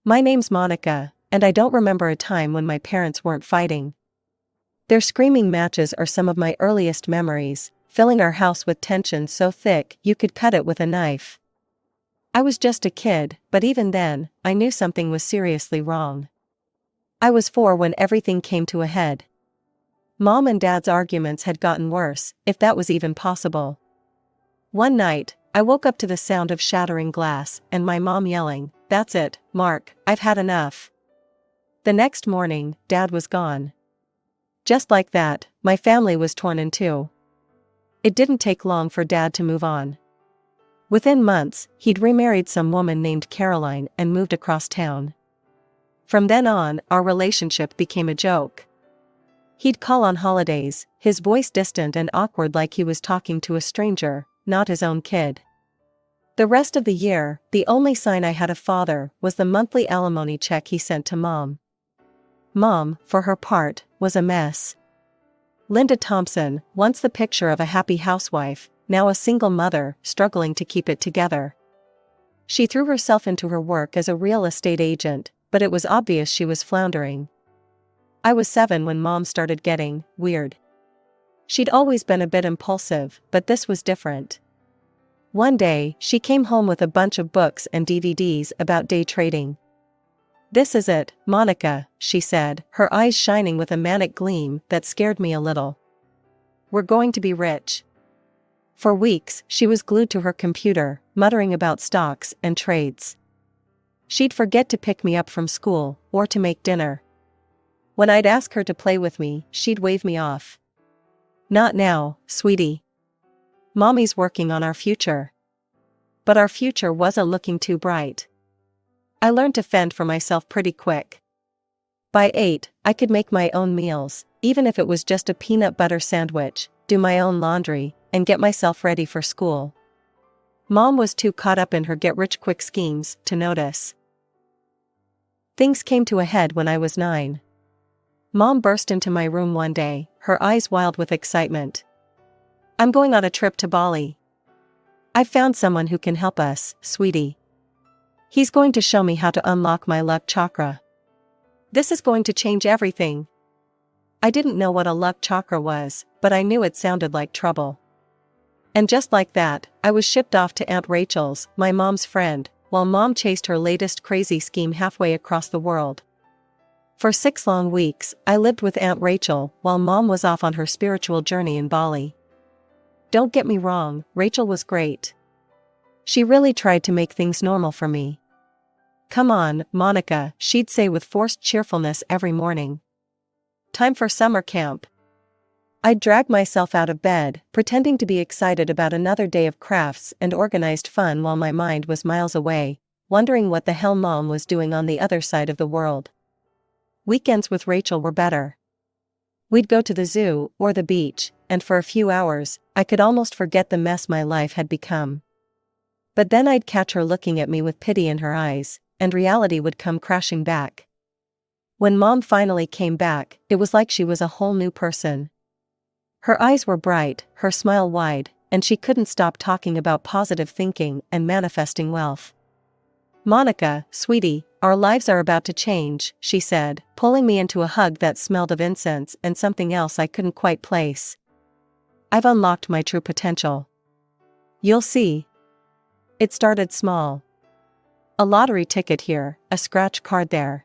My name's Monica, and I don't remember a time when my parents weren't fighting. Their screaming matches are some of my earliest memories, filling our house with tension so thick you could cut it with a knife. I was just a kid, but even then, I knew something was seriously wrong. I was 4 when everything came to a head. Mom and Dad's arguments had gotten worse, if that was even possible. One night, I woke up to the sound of shattering glass and my mom yelling, "That's it, Mark, I've had enough." The next morning, Dad was gone. Just like that, my family was torn in two. It didn't take long for Dad to move on. Within months, he'd remarried some woman named Caroline and moved across town. From then on, our relationship became a joke. He'd call on holidays, his voice distant and awkward like he was talking to a stranger, not his own kid. The rest of the year, the only sign I had of father was the monthly alimony check he sent to Mom. Mom, for her part, was a mess. Linda Thompson, once the picture of a happy housewife, now a single mother, struggling to keep it together. She threw herself into her work as a real estate agent, but it was obvious she was floundering. I was 7 when Mom started getting weird. She'd always been a bit impulsive, but this was different. One day, she came home with a bunch of books and DVDs about day trading. "This is it, Monica," she said, her eyes shining with a manic gleam that scared me a little. "We're going to be rich." For weeks, she was glued to her computer, muttering about stocks and trades. She'd forget to pick me up from school, or to make dinner. When I'd ask her to play with me, she'd wave me off. "Not now, sweetie. Mommy's working on our future." But our future wasn't looking too bright. I learned to fend for myself pretty quick. By 8, I could make my own meals, even if it was just a peanut butter sandwich, do my own laundry, and get myself ready for school. Mom was too caught up in her get-rich-quick schemes to notice. Things came to a head when I was 9. Mom burst into my room one day, her eyes wild with excitement. "I'm going on a trip to Bali. I've found someone who can help us, sweetie. He's going to show me how to unlock my luck chakra. This is going to change everything." I didn't know what a luck chakra was, but I knew it sounded like trouble. And just like that, I was shipped off to Aunt Rachel's, my mom's friend, while Mom chased her latest crazy scheme halfway across the world. For 6 long weeks, I lived with Aunt Rachel while Mom was off on her spiritual journey in Bali. Don't get me wrong, Rachel was great. She really tried to make things normal for me. "Come on, Monica," she'd say with forced cheerfulness every morning. "Time for summer camp." I'd drag myself out of bed, pretending to be excited about another day of crafts and organized fun while my mind was miles away, wondering what the hell Mom was doing on the other side of the world. Weekends with Rachel were better. We'd go to the zoo or the beach, and for a few hours, I could almost forget the mess my life had become. But then I'd catch her looking at me with pity in her eyes, and reality would come crashing back. When Mom finally came back, it was like she was a whole new person. Her eyes were bright, her smile wide, and she couldn't stop talking about positive thinking and manifesting wealth. "Monica, sweetie, our lives are about to change," she said, pulling me into a hug that smelled of incense and something else I couldn't quite place. "I've unlocked my true potential. You'll see." It started small. A lottery ticket here, a scratch card there.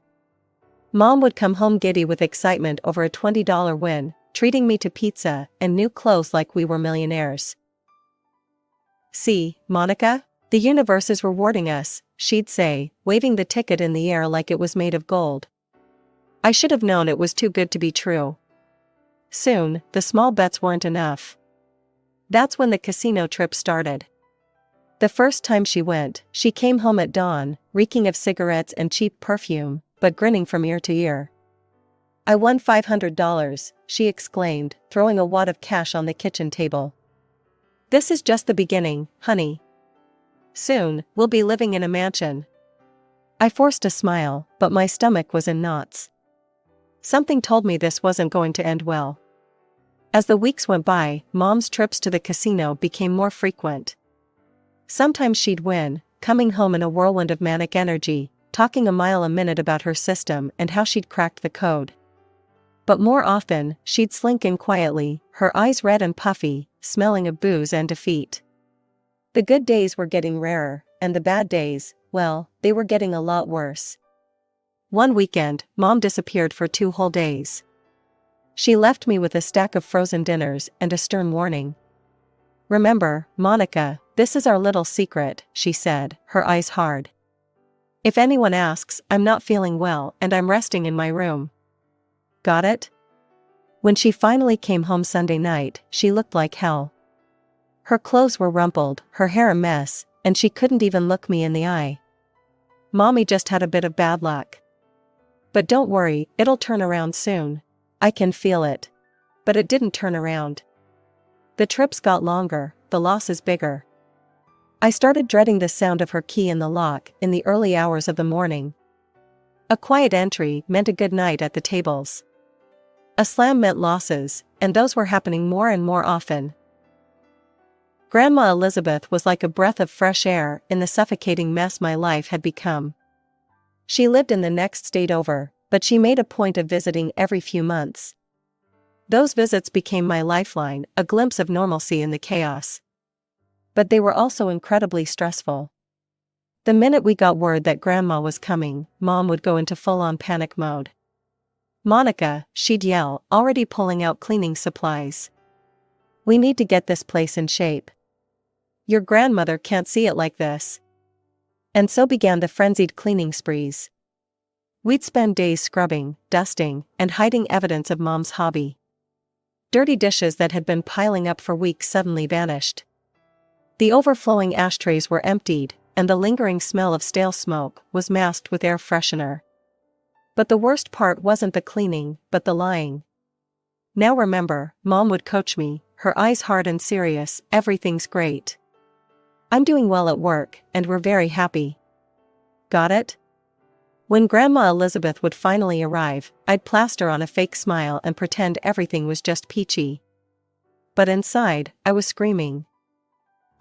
Mom would come home giddy with excitement over a $20 win, treating me to pizza and new clothes like we were millionaires. "See, Monica? The universe is rewarding us," she'd say, waving the ticket in the air like it was made of gold. I should have known it was too good to be true. Soon, the small bets weren't enough. That's when the casino trip started. The first time she went, she came home at dawn, reeking of cigarettes and cheap perfume, but grinning from ear to ear. "I won $500, she exclaimed, throwing a wad of cash on the kitchen table. "This is just the beginning, honey. Soon, we'll be living in a mansion." I forced a smile, but my stomach was in knots. Something told me this wasn't going to end well. As the weeks went by, Mom's trips to the casino became more frequent. Sometimes she'd win, coming home in a whirlwind of manic energy, talking a mile a minute about her system and how she'd cracked the code. But more often, she'd slink in quietly, her eyes red and puffy, smelling of booze and defeat. The good days were getting rarer, and the bad days, well, they were getting a lot worse. One weekend, Mom disappeared for 2 whole days. She left me with a stack of frozen dinners and a stern warning. "Remember, Monica, this is our little secret," she said, her eyes hard. "If anyone asks, I'm not feeling well and I'm resting in my room. Got it?" When she finally came home Sunday night, she looked like hell. Her clothes were rumpled, her hair a mess, and she couldn't even look me in the eye. "Mommy just had a bit of bad luck. But don't worry, it'll turn around soon. I can feel it." But it didn't turn around. The trips got longer, the losses bigger. I started dreading the sound of her key in the lock in the early hours of the morning. A quiet entry meant a good night at the tables. A slam meant losses, and those were happening more and more often. Grandma Elizabeth was like a breath of fresh air in the suffocating mess my life had become. She lived in the next state over, but she made a point of visiting every few months. Those visits became my lifeline, a glimpse of normalcy in the chaos. But they were also incredibly stressful. The minute we got word that Grandma was coming, Mom would go into full-on panic mode. "Monica," she'd yell, already pulling out cleaning supplies. "We need to get this place in shape. Your grandmother can't see it like this." And so began the frenzied cleaning sprees. We'd spend days scrubbing, dusting, and hiding evidence of Mom's hobby. Dirty dishes that had been piling up for weeks suddenly vanished. The overflowing ashtrays were emptied, and the lingering smell of stale smoke was masked with air freshener. But the worst part wasn't the cleaning, but the lying. "Now remember," Mom would coach me, her eyes hard and serious, "everything's great. I'm doing well at work, and we're very happy. Got it?" When Grandma Elizabeth would finally arrive, I'd plaster on a fake smile and pretend everything was just peachy. But inside, I was screaming.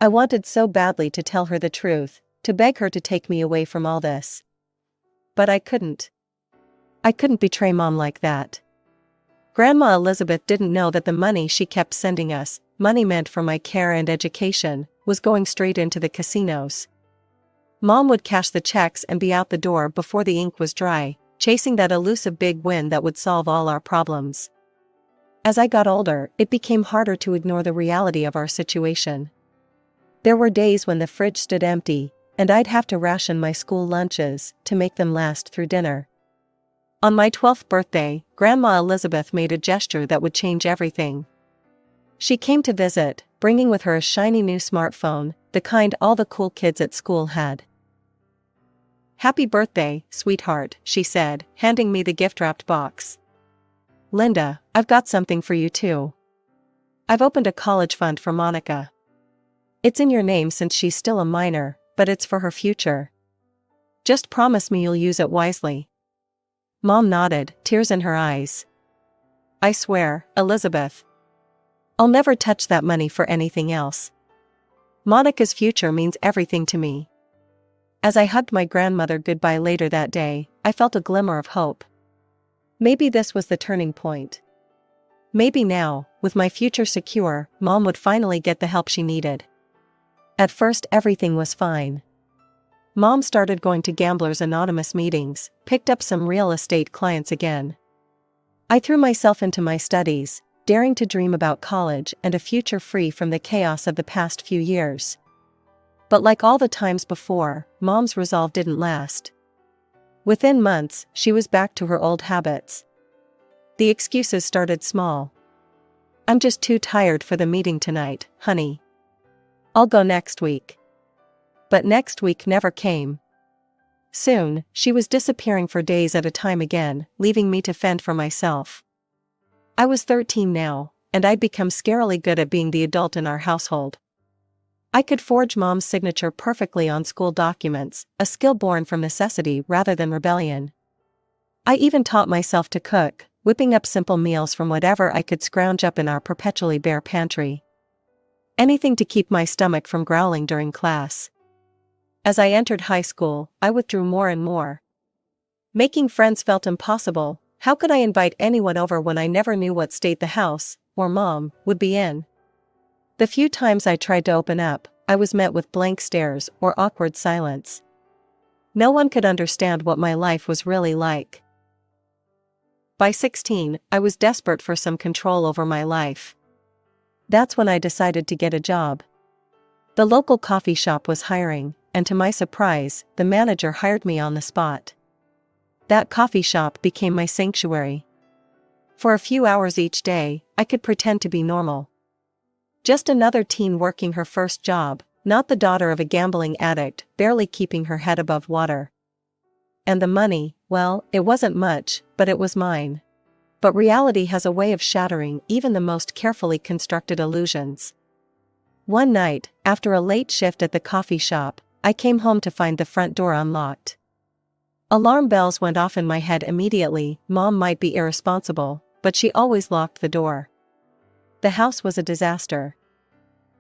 I wanted so badly to tell her the truth, to beg her to take me away from all this. But I couldn't. I couldn't betray Mom like that. Grandma Elizabeth didn't know that the money she kept sending us, money meant for my care and education, was going straight into the casinos. Mom would cash the checks and be out the door before the ink was dry, chasing that elusive big win that would solve all our problems. As I got older, it became harder to ignore the reality of our situation. There were days when the fridge stood empty, and I'd have to ration my school lunches to make them last through dinner. On my 12th birthday, Grandma Elizabeth made a gesture that would change everything. She came to visit, bringing with her a shiny new smartphone, the kind all the cool kids at school had. "Happy birthday, sweetheart," she said, handing me the gift-wrapped box. "Linda, I've got something for you too. I've opened a college fund for Monica. It's in your name since she's still a minor, but it's for her future. Just promise me you'll use it wisely." Mom nodded, tears in her eyes. "I swear, Elizabeth. I'll never touch that money for anything else. Monica's future means everything to me." As I hugged my grandmother goodbye later that day, I felt a glimmer of hope. Maybe this was the turning point. Maybe now, with my future secure, Mom would finally get the help she needed. At first everything was fine. Mom started going to Gamblers Anonymous meetings, picked up some real estate clients again. I threw myself into my studies, daring to dream about college and a future free from the chaos of the past few years. But like all the times before, Mom's resolve didn't last. Within months, she was back to her old habits. The excuses started small. "I'm just too tired for the meeting tonight, honey. I'll go next week." But next week never came. Soon, she was disappearing for days at a time again, leaving me to fend for myself. I was 13 now, and I'd become scarily good at being the adult in our household. I could forge Mom's signature perfectly on school documents, a skill born from necessity rather than rebellion. I even taught myself to cook, whipping up simple meals from whatever I could scrounge up in our perpetually bare pantry. Anything to keep my stomach from growling during class. As I entered high school, I withdrew more and more. Making friends felt impossible. How could I invite anyone over when I never knew what state the house, or mom, would be in? The few times I tried to open up, I was met with blank stares or awkward silence. No one could understand what my life was really like. By 16, I was desperate for some control over my life. That's when I decided to get a job. The local coffee shop was hiring, and to my surprise, the manager hired me on the spot. That coffee shop became my sanctuary. For a few hours each day, I could pretend to be normal. Just another teen working her first job, not the daughter of a gambling addict, barely keeping her head above water. And the money, well, it wasn't much, but it was mine. But reality has a way of shattering even the most carefully constructed illusions. One night, after a late shift at the coffee shop, I came home to find the front door unlocked. Alarm bells went off in my head immediately. Mom might be irresponsible, but she always locked the door. The house was a disaster.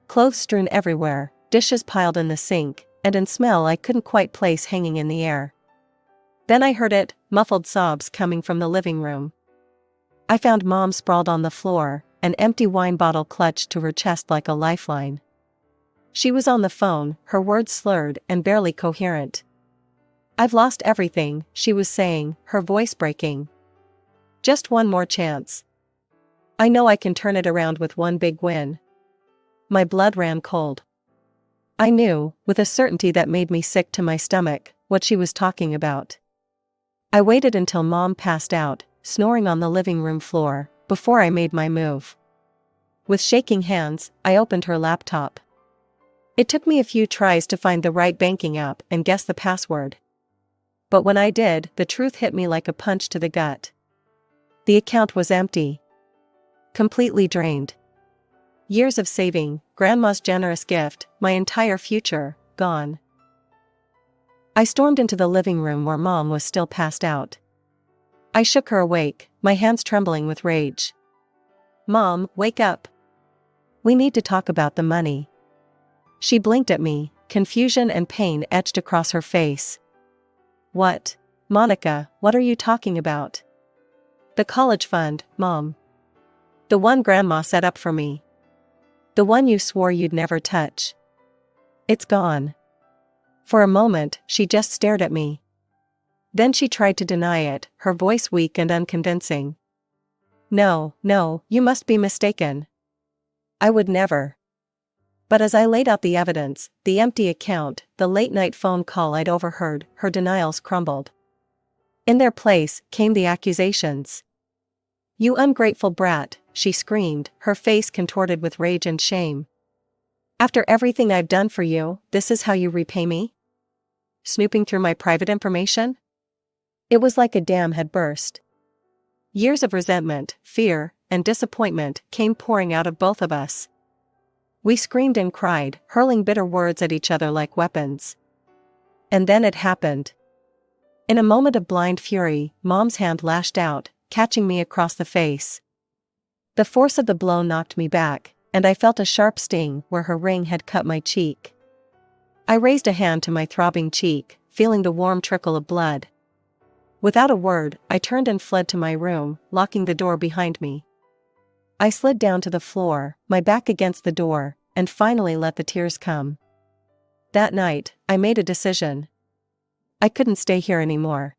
Clothes strewn everywhere, dishes piled in the sink, and a smell I couldn't quite place hanging in the air. Then I heard it, muffled sobs coming from the living room. I found Mom sprawled on the floor, an empty wine bottle clutched to her chest like a lifeline. She was on the phone, her words slurred and barely coherent. "I've lost everything," she was saying, her voice breaking. "Just one more chance. I know I can turn it around with one big win." My blood ran cold. I knew, with a certainty that made me sick to my stomach, what she was talking about. I waited until Mom passed out, snoring on the living room floor, before I made my move. With shaking hands, I opened her laptop. It took me a few tries to find the right banking app and guess the password. But when I did, the truth hit me like a punch to the gut. The account was empty. Completely drained. Years of saving, Grandma's generous gift, my entire future, gone. I stormed into the living room where Mom was still passed out. I shook her awake, my hands trembling with rage. "Mom, wake up. We need to talk about the money." She blinked at me, confusion and pain etched across her face. "What? Monica, what are you talking about?" "The college fund, Mom. The one Grandma set up for me. The one you swore you'd never touch. It's gone." For a moment, she just stared at me. Then she tried to deny it, her voice weak and unconvincing. No, you must be mistaken. I would never." But as I laid out the evidence, the empty account, the late-night phone call I'd overheard, her denials crumbled. In their place came the accusations. "You ungrateful brat," she screamed, her face contorted with rage and shame. "After everything I've done for you, this is how you repay me? Snooping through my private information?" It was like a dam had burst. Years of resentment, fear, and disappointment came pouring out of both of us. We screamed and cried, hurling bitter words at each other like weapons. And then it happened. In a moment of blind fury, Mom's hand lashed out, catching me across the face. The force of the blow knocked me back, and I felt a sharp sting where her ring had cut my cheek. I raised a hand to my throbbing cheek, feeling the warm trickle of blood. Without a word, I turned and fled to my room, locking the door behind me. I slid down to the floor, my back against the door, and finally let the tears come. That night, I made a decision. I couldn't stay here anymore.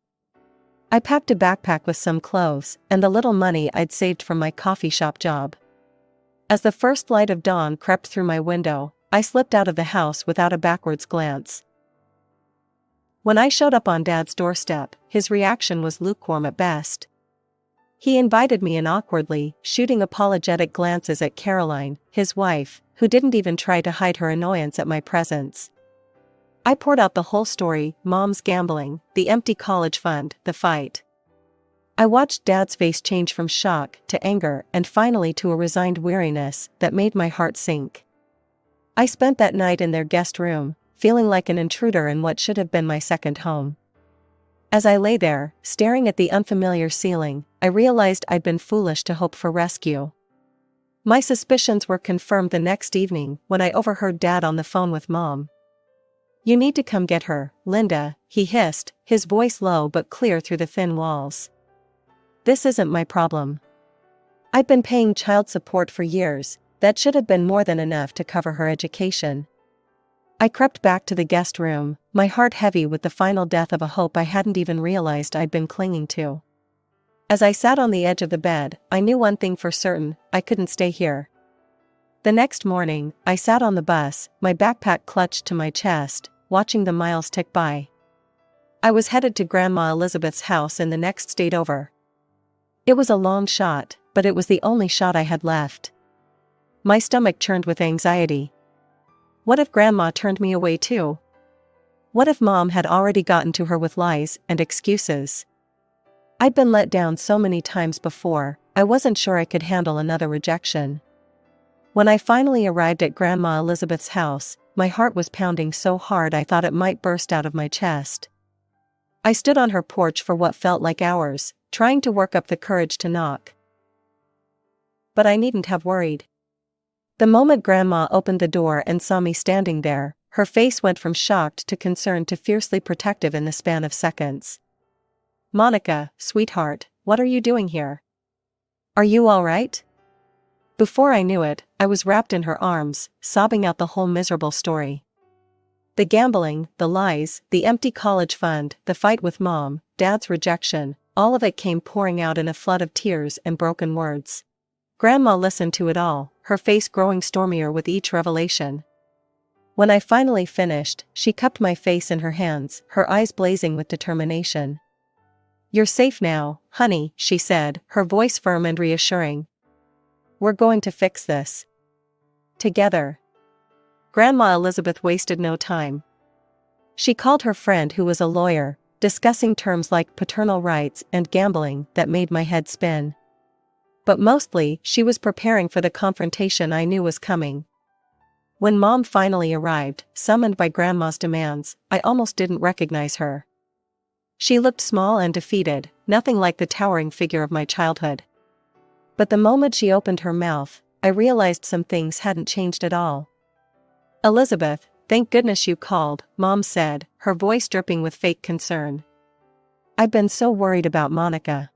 I packed a backpack with some clothes and the little money I'd saved from my coffee shop job. As the first light of dawn crept through my window, I slipped out of the house without a backwards glance. When I showed up on Dad's doorstep, his reaction was lukewarm at best. He invited me in awkwardly, shooting apologetic glances at Caroline, his wife, who didn't even try to hide her annoyance at my presence. I poured out the whole story: Mom's gambling, the empty college fund, the fight. I watched Dad's face change from shock to anger and finally to a resigned weariness that made my heart sink. I spent that night in their guest room, feeling like an intruder in what should have been my second home. As I lay there, staring at the unfamiliar ceiling, I realized I'd been foolish to hope for rescue. My suspicions were confirmed the next evening when I overheard Dad on the phone with Mom. You need to come get her, Linda, he hissed, his voice low but clear through the thin walls. This isn't my problem. I've been paying child support for years, that should have been more than enough to cover her education. I crept back to the guest room, my heart heavy with the final death of a hope I hadn't even realized I'd been clinging to. As I sat on the edge of the bed, I knew one thing for certain: I couldn't stay here. The next morning, I sat on the bus, my backpack clutched to my chest, watching the miles tick by. I was headed to Grandma Elizabeth's house in the next state over. It was a long shot, but it was the only shot I had left. My stomach churned with anxiety. What if Grandma turned me away too? What if Mom had already gotten to her with lies and excuses? I'd been let down so many times before, I wasn't sure I could handle another rejection. When I finally arrived at Grandma Elizabeth's house, my heart was pounding so hard I thought it might burst out of my chest. I stood on her porch for what felt like hours, trying to work up the courage to knock. But I needn't have worried. The moment Grandma opened the door and saw me standing there, her face went from shocked to concerned to fiercely protective in the span of seconds. "Monica, sweetheart, what are you doing here? Are you all right?" Before I knew it, I was wrapped in her arms, sobbing out the whole miserable story. The gambling, the lies, the empty college fund, the fight with Mom, Dad's rejection, all of it came pouring out in a flood of tears and broken words. Grandma listened to it all, her face growing stormier with each revelation. When I finally finished, she cupped my face in her hands, her eyes blazing with determination. "You're safe now, honey," she said, her voice firm and reassuring. "We're going to fix this. Together." Grandma Elizabeth wasted no time. She called her friend who was a lawyer, discussing terms like paternal rights and gambling that made my head spin. But mostly, she was preparing for the confrontation I knew was coming. When Mom finally arrived, summoned by Grandma's demands, I almost didn't recognize her. She looked small and defeated, nothing like the towering figure of my childhood. But the moment she opened her mouth, I realized some things hadn't changed at all. "Elizabeth, thank goodness you called," Mom said, her voice dripping with fake concern. "I've been so worried about Monica.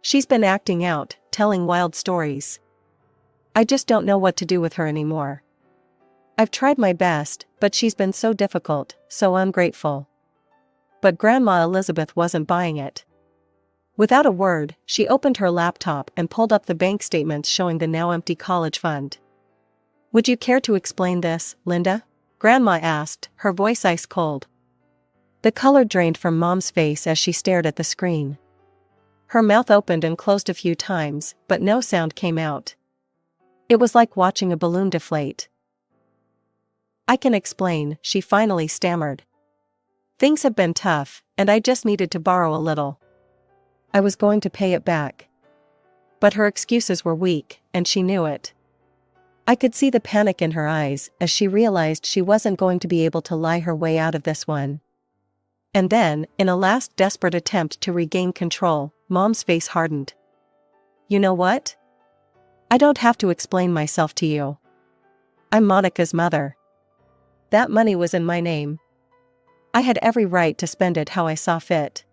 She's been acting out, telling wild stories. I just don't know what to do with her anymore. I've tried my best, but she's been so difficult, so ungrateful." But Grandma Elizabeth wasn't buying it. Without a word, she opened her laptop and pulled up the bank statements showing the now empty college fund. "Would you care to explain this, Linda?" Grandma asked, her voice ice cold. The color drained from Mom's face as she stared at the screen. Her mouth opened and closed a few times, but no sound came out. It was like watching a balloon deflate. "I can explain," she finally stammered. "Things have been tough, and I just needed to borrow a little. I was going to pay it back." But her excuses were weak, and she knew it. I could see the panic in her eyes as she realized she wasn't going to be able to lie her way out of this one. And then, in a last desperate attempt to regain control, Mom's face hardened. "You know what? I don't have to explain myself to you. I'm Monica's mother. That money was in my name. I had every right to spend it how I saw fit."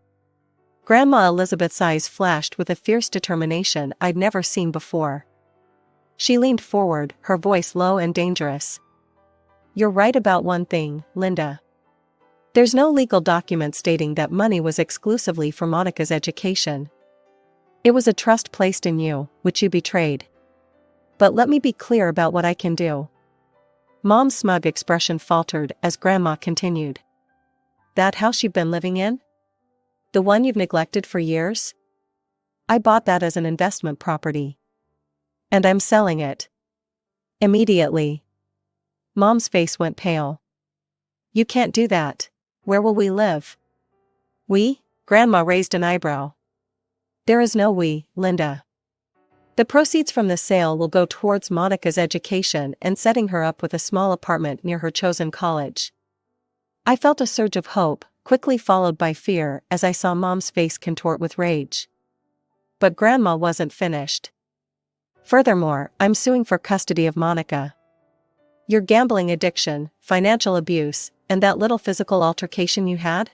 Grandma Elizabeth's eyes flashed with a fierce determination I'd never seen before. She leaned forward, her voice low and dangerous. "You're right about one thing, Linda. There's no legal document stating that money was exclusively for Monica's education. It was a trust placed in you, which you betrayed. But let me be clear about what I can do." Mom's smug expression faltered as Grandma continued. "That house you've been living in? The one you've neglected for years? I bought that as an investment property. And I'm selling it. Immediately." Mom's face went pale. "You can't do that. Where will we live?" "We?" Grandma raised an eyebrow. "There is no we, Linda. The proceeds from the sale will go towards Monica's education and setting her up with a small apartment near her chosen college." I felt a surge of hope, quickly followed by fear as I saw Mom's face contort with rage. But Grandma wasn't finished. "Furthermore, I'm suing for custody of Monica." Your gambling addiction, financial abuse, and that little physical altercation you had?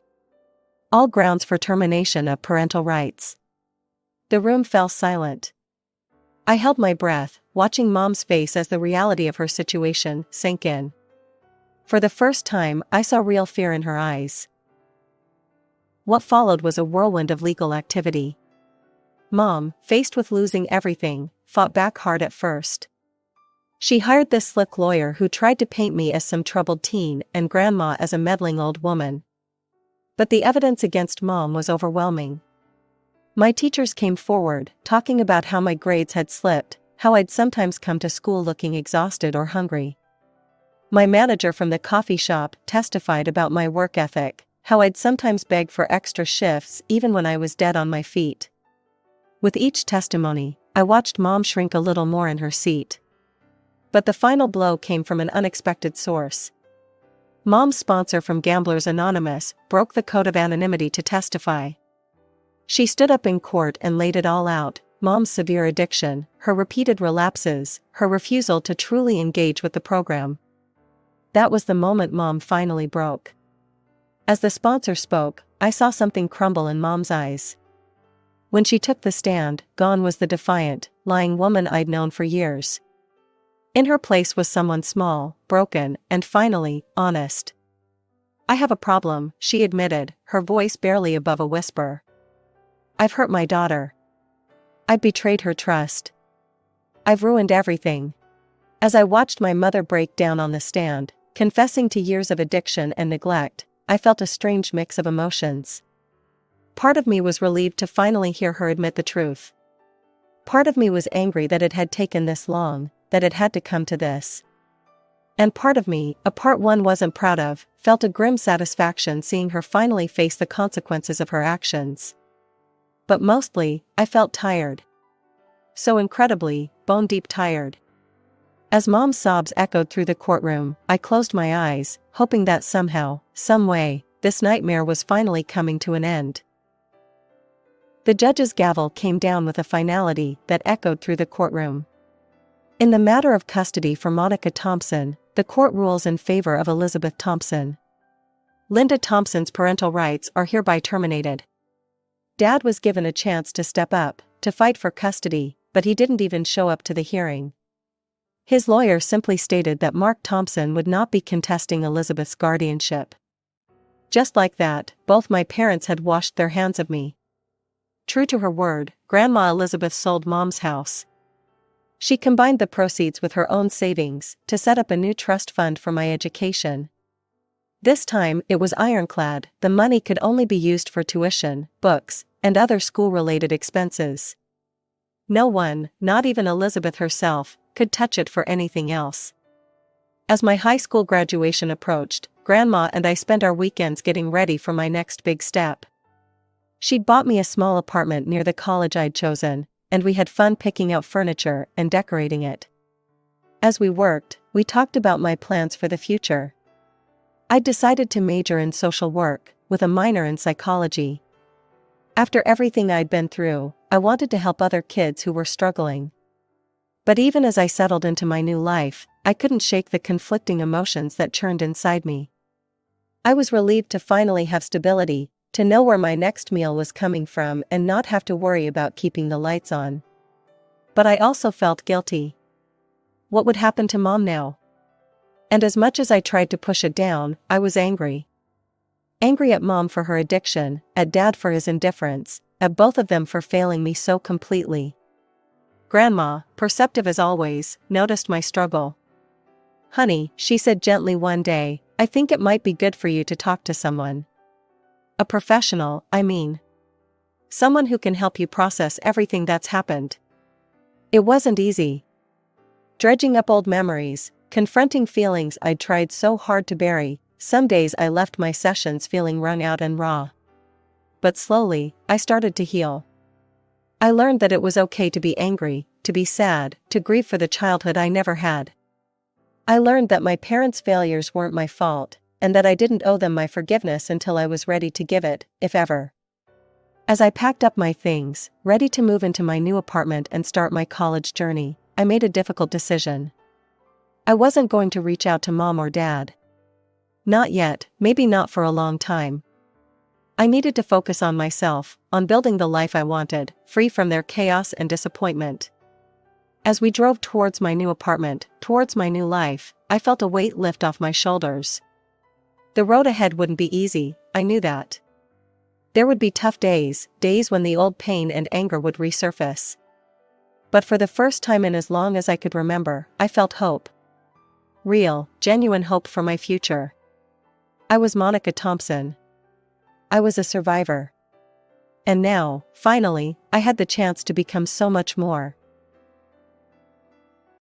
All grounds for termination of parental rights. The room fell silent. I held my breath, watching Mom's face as the reality of her situation sank in. For the first time, I saw real fear in her eyes. What followed was a whirlwind of legal activity. Mom, faced with losing everything, fought back hard at first. She hired this slick lawyer who tried to paint me as some troubled teen and Grandma as a meddling old woman. But the evidence against Mom was overwhelming. My teachers came forward, talking about how my grades had slipped, how I'd sometimes come to school looking exhausted or hungry. My manager from the coffee shop testified about my work ethic, how I'd sometimes beg for extra shifts even when I was dead on my feet. With each testimony, I watched Mom shrink a little more in her seat. But the final blow came from an unexpected source. Mom's sponsor from Gamblers Anonymous broke the code of anonymity to testify. She stood up in court and laid it all out: Mom's severe addiction, her repeated relapses, her refusal to truly engage with the program. That was the moment Mom finally broke. As the sponsor spoke, I saw something crumble in Mom's eyes. When she took the stand, gone was the defiant, lying woman I'd known for years. In her place was someone small, broken, and finally, honest. I have a problem, she admitted, her voice barely above a whisper. I've hurt my daughter. I've betrayed her trust. I've ruined everything. As I watched my mother break down on the stand, confessing to years of addiction and neglect, I felt a strange mix of emotions. Part of me was relieved to finally hear her admit the truth. Part of me was angry that it had taken this long, that it had to come to this. And part of me, a part one wasn't proud of, felt a grim satisfaction seeing her finally face the consequences of her actions. But mostly, I felt tired. So incredibly, bone-deep tired. As Mom's sobs echoed through the courtroom, I closed my eyes, hoping that somehow, some way, this nightmare was finally coming to an end. The judge's gavel came down with a finality that echoed through the courtroom. In the matter of custody for Monica Thompson, the court rules in favor of Elizabeth Thompson. Linda Thompson's parental rights are hereby terminated. Dad was given a chance to step up, to fight for custody, but he didn't even show up to the hearing. His lawyer simply stated that Mark Thompson would not be contesting Elizabeth's guardianship. Just like that, both my parents had washed their hands of me. True to her word, Grandma Elizabeth sold Mom's house. She combined the proceeds with her own savings to set up a new trust fund for my education. This time it was ironclad: the money could only be used for tuition, books, and other school-related expenses. No one, not even Elizabeth herself, could touch it for anything else. As my high school graduation approached, Grandma and I spent our weekends getting ready for my next big step. She'd bought me a small apartment near the college I'd chosen, and we had fun picking out furniture and decorating it. As we worked, we talked about my plans for the future. I'd decided to major in social work, with a minor in psychology. After everything I'd been through, I wanted to help other kids who were struggling. But even as I settled into my new life, I couldn't shake the conflicting emotions that churned inside me. I was relieved to finally have stability, to know where my next meal was coming from and not have to worry about keeping the lights on. But I also felt guilty. What would happen to Mom now? And as much as I tried to push it down, I was angry. Angry at Mom for her addiction, at Dad for his indifference, at both of them for failing me so completely. Grandma, perceptive as always, noticed my struggle. "Honey," she said gently one day, "I think it might be good for you to talk to someone. A professional, I mean. Someone who can help you process everything that's happened." It wasn't easy. Dredging up old memories, confronting feelings I'd tried so hard to bury, some days I left my sessions feeling wrung out and raw. But slowly, I started to heal. I learned that it was okay to be angry, to be sad, to grieve for the childhood I never had. I learned that my parents' failures weren't my fault, and that I didn't owe them my forgiveness until I was ready to give it, if ever. As I packed up my things, ready to move into my new apartment and start my college journey, I made a difficult decision. I wasn't going to reach out to mom or dad. Not yet, maybe not for a long time. I needed to focus on myself, on building the life I wanted, free from their chaos and disappointment. As we drove towards my new apartment, towards my new life, I felt a weight lift off my shoulders. The road ahead wouldn't be easy, I knew that. There would be tough days, days when the old pain and anger would resurface. But for the first time in as long as I could remember, I felt hope. Real, genuine hope for my future. I was Monica Thompson. I was a survivor. And now, finally, I had the chance to become so much more.